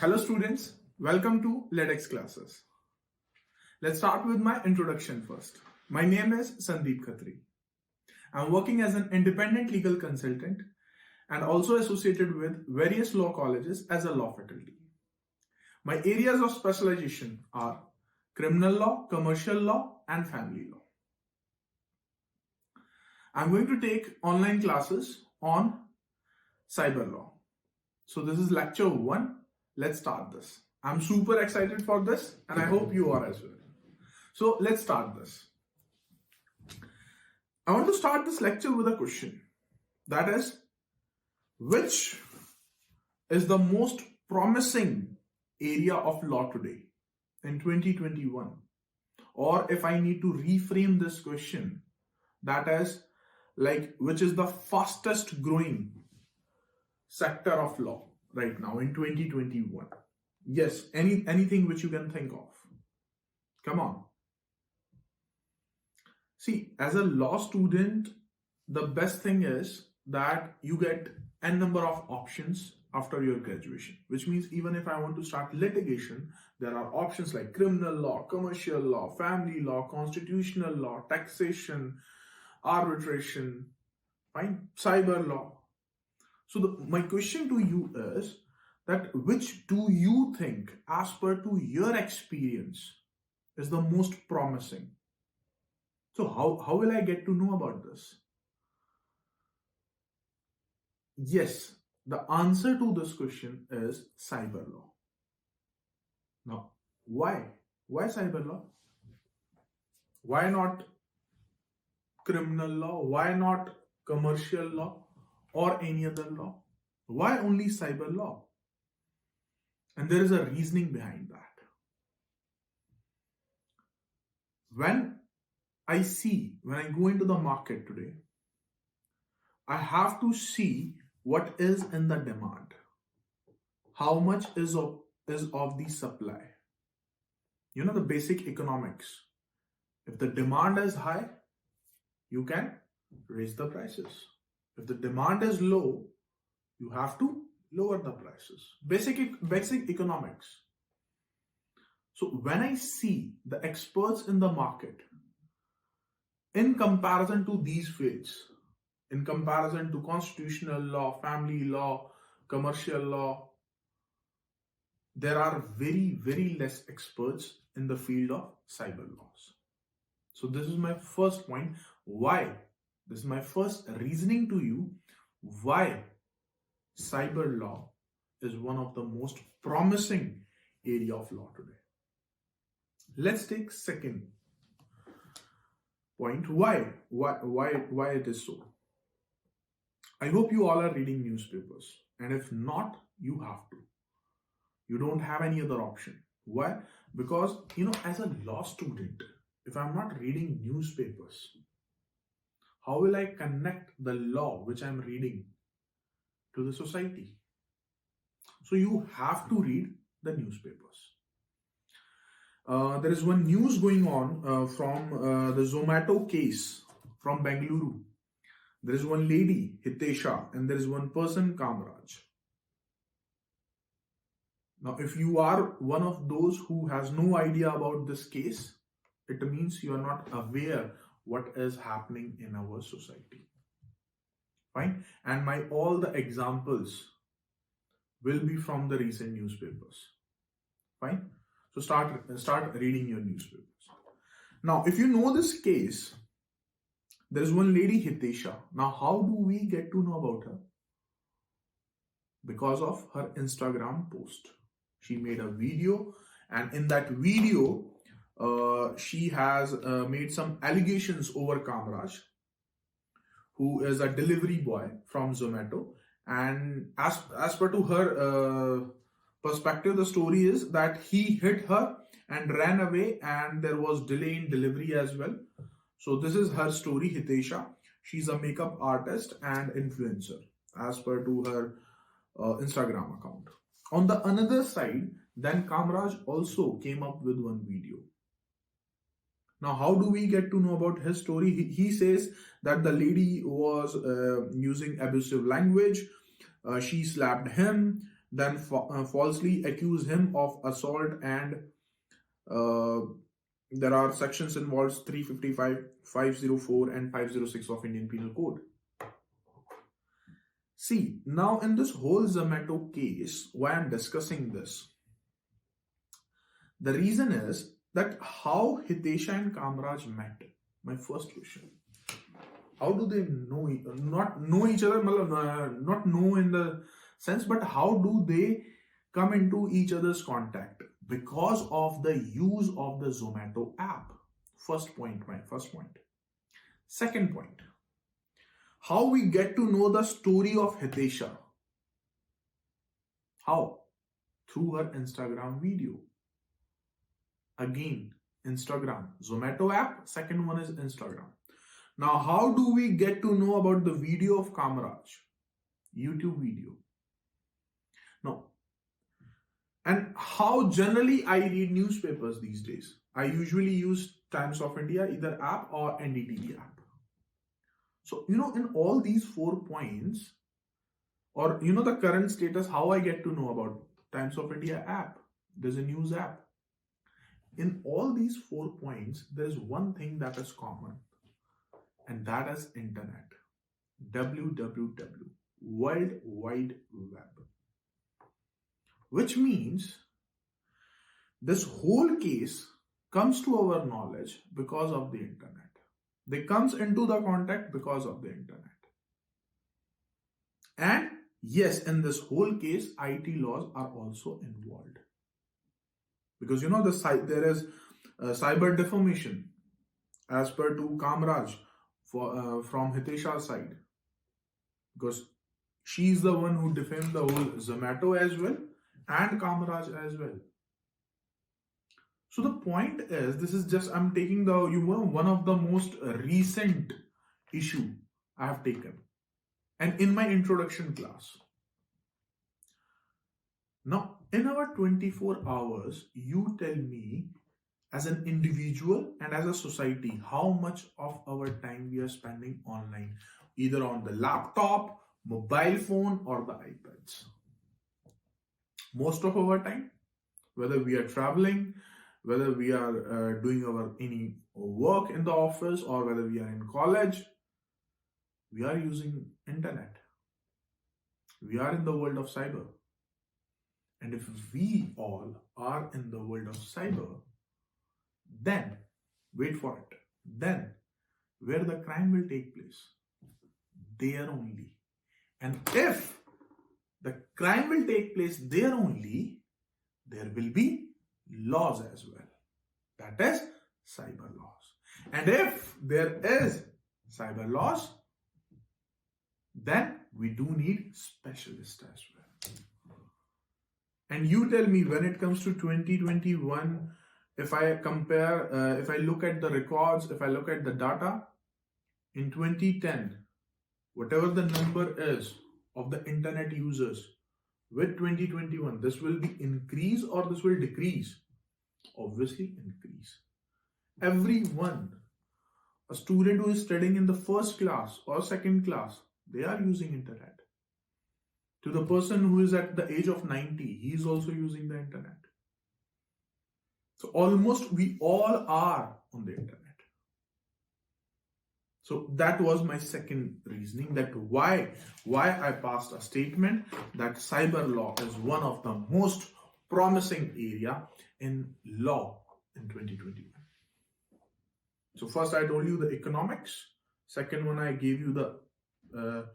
Hello students, welcome to LedX classes. Let's start with my introduction first. My name is Sandeep Khatri. I'm working as an independent legal consultant and also associated with various law colleges as a law faculty. My areas of specialization are criminal law, commercial law, and family law. I'm going to take online classes on cyber law. So this is lecture 1. Let's start this. I'm super excited for this and I hope you are as well. So let's start this. I want to start this lecture with a question. That is, which is the most promising area of law today in 2021? Or if I need to reframe this question, that is like, which is the fastest growing sector of law right now in 2021? Yes, anything which you can think of. Come on. See, as a law student, the best thing is that you get n number of options after your graduation, which means even if I want to start litigation, there are options like criminal law, commercial law, family law, constitutional law, taxation, arbitration, fine, cyber law. So my question to you is that which do you think, as per to your experience, is the most promising? So how will I get to know about this? Yes, the answer to this question is cyber law. Now, why? Why cyber law? Why not criminal law? Why not commercial law or any other law? Why only cyber law? And there is a reasoning behind that. When I go into the market today, I have to see what is in the demand. How much is of the supply. You know the basic economics. If the demand is high, you can raise the prices. If the demand is low, you have to lower the prices. Basic economics. So when I see the experts in the market, in comparison to these fields, in comparison to constitutional law, family law, commercial law, there are very, very less experts in the field of cyber laws. So this is my first point. Why? This is my first reasoning to you why cyber law is one of the most promising area of law today. Let's take second point. Why it is so? I hope you all are reading newspapers, and if not, you have to. You don't have any other option. Why? Because as a law student, if I'm not reading newspapers, how will I connect the law which I'm reading to the society? So you have to read the newspapers. There is one news going on from the Zomato case from Bengaluru. There is one lady, Hitesha, and there is one person, Kamraj. Now, if you are one of those who has no idea about this case, it means you are not aware what is happening in our society. Fine? And all the examples will be from the recent newspapers. Fine? So start reading your newspapers. Now, if you know this case, there is one lady, Hitesha. Now, how do we get to know about her? Because of her Instagram post. She made a video, and in that video, she has made some allegations over Kamraj, who is a delivery boy from Zomato. And as per to her perspective, the story is that he hit her and ran away, and there was delay in delivery as well. So this is her story, Hitesha. She's a makeup artist and influencer as per to her Instagram account. On the another side, then Kamraj also came up with one video. Now, how do we get to know about his story? He says that the lady was using abusive language. She slapped him. then falsely accuse him of assault, and uh, there are sections involved 355, 504, and 506 of Indian Penal Code. See, now in this whole Zomato case, why I'm discussing this, the reason is that how Hitesha and Kamraj met. My first question. How do they know, not know each other, not know in the sense, but how do they come into each other's contact? Because of the use of the Zomato app. First point, my first point. Second point, how we get to know the story of Hitesha. How? Through her Instagram video. Again, Instagram. Zomato app, second one is Instagram. Now, how do we get to know about the video of Kamraj? YouTube video. No. And how generally I read newspapers these days? I usually use Times of India, either app or NDTV app. So, in all these 4 points, or the current status, how I get to know about Times of India app. There's a news app. In all these 4 points, there is one thing that is common, and that is internet. www, World Wide Web. Which means this whole case comes to our knowledge because of the internet. They comes into the contact because of the internet. And yes, in this whole case, IT laws are also involved. Because there is cyber defamation as per to Kamraj from Hitesha's side. Because she's the one who defamed the whole Zomato as well and Kamraj as well. So the point is, this is just, I'm taking one of the most recent issue I have taken. And in my introduction class. Now, in our 24 hours, you tell me as an individual and as a society, how much of our time we are spending online, either on the laptop, mobile phone, or the iPads. Most of our time, whether we are traveling, whether we are doing any work in the office, or whether we are in college, we are using internet. We are in the world of cyber. And if we all are in the world of cyber, then, wait for it, then where the crime will take place? There only. And if the crime will take place there only, there will be laws as well. That is cyber laws. And if there is cyber laws, then we do need specialists as well. And you tell me, when it comes to 2021, if I compare, if I look at the records, if I look at the data, in 2010, whatever the number is of the internet users, with 2021, this will be increase or this will decrease? Obviously increase. Everyone, a student who is studying in the first class or second class, they are using internet. To the person who is at the age of 90, he is also using the internet. So almost we all are on the internet. So that was my second reasoning, that why I passed a statement that cyber law is one of the most promising area in law in 2021. So first I told you the economics. Second one, I gave you the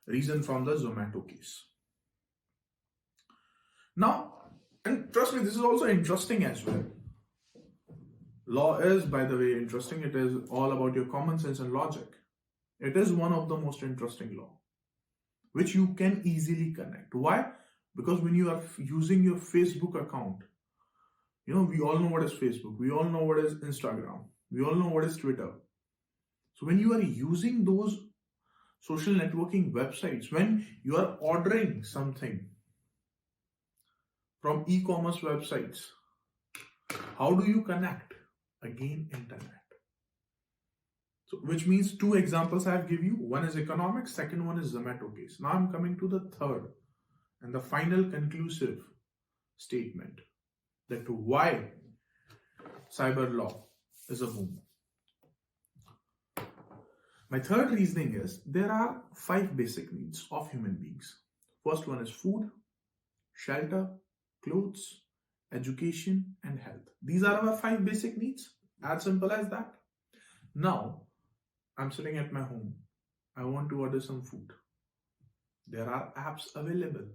reason from the Zomato case. Now, and trust me, this is also interesting as well. Law is, by the way, interesting. It is all about your common sense and logic. It is one of the most interesting law, which you can easily connect. Why? Because when you are using your Facebook account, we all know what is Facebook. We all know what is Instagram. We all know what is Twitter. So when you are using those social networking websites, when you are ordering something from e-commerce websites, how do you connect? Again, internet. So, which means two examples I have given you. One is economics, second one is Zomato case. Now I'm coming to the third. and the final conclusive statement that why cyber law is a boom. My third reasoning is there are 5 basic needs of human beings. First one is food, shelter, clothes, education, and health. These are our 5 basic needs. As simple as that. Now, I'm sitting at my home. I want to order some food. There are apps available.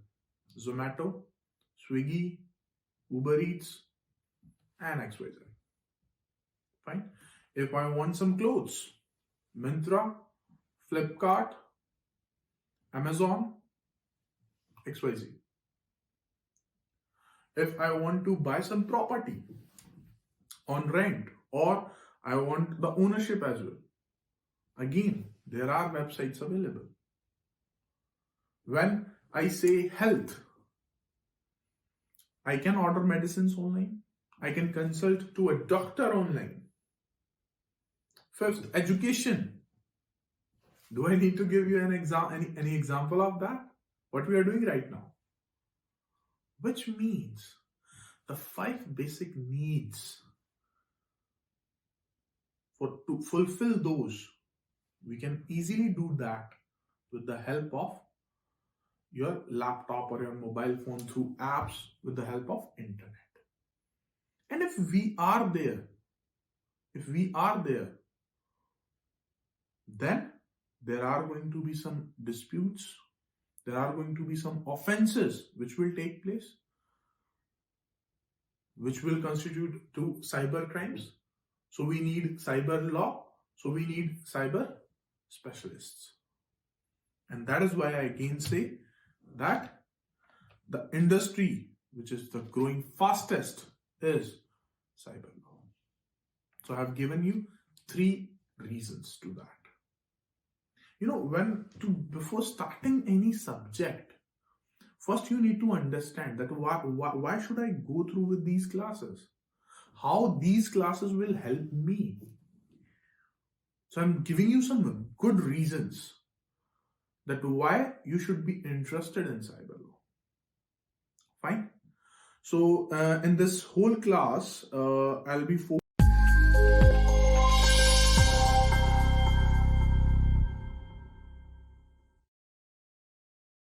Zomato, Swiggy, Uber Eats, and XYZ. Fine. If I want some clothes, Myntra, Flipkart, Amazon, XYZ. If I want to buy some property on rent or I want the ownership as well, again, there are websites available. When I say health, I can order medicines online. I can consult to a doctor online. Fifth, education. Do I need to give you any example of that? What we are doing right now. Which means the 5 basic needs, to fulfill those, we can easily do that with the help of your laptop or your mobile phone through apps with the help of internet. And if we are there, then there are going to be some disputes, there are going to be some offenses which will take place, which will constitute to cyber crimes. So we need cyber law, so we need cyber specialists. And that is why I again say that the industry which is the growing fastest is cyber law. So I have given you 3 reasons to that. Before starting any subject, first you need to understand that why should I go through with these classes? How these classes will help me. So I'm giving you some good reasons that why you should be interested in cyber law. Fine. So in this whole class, I'll be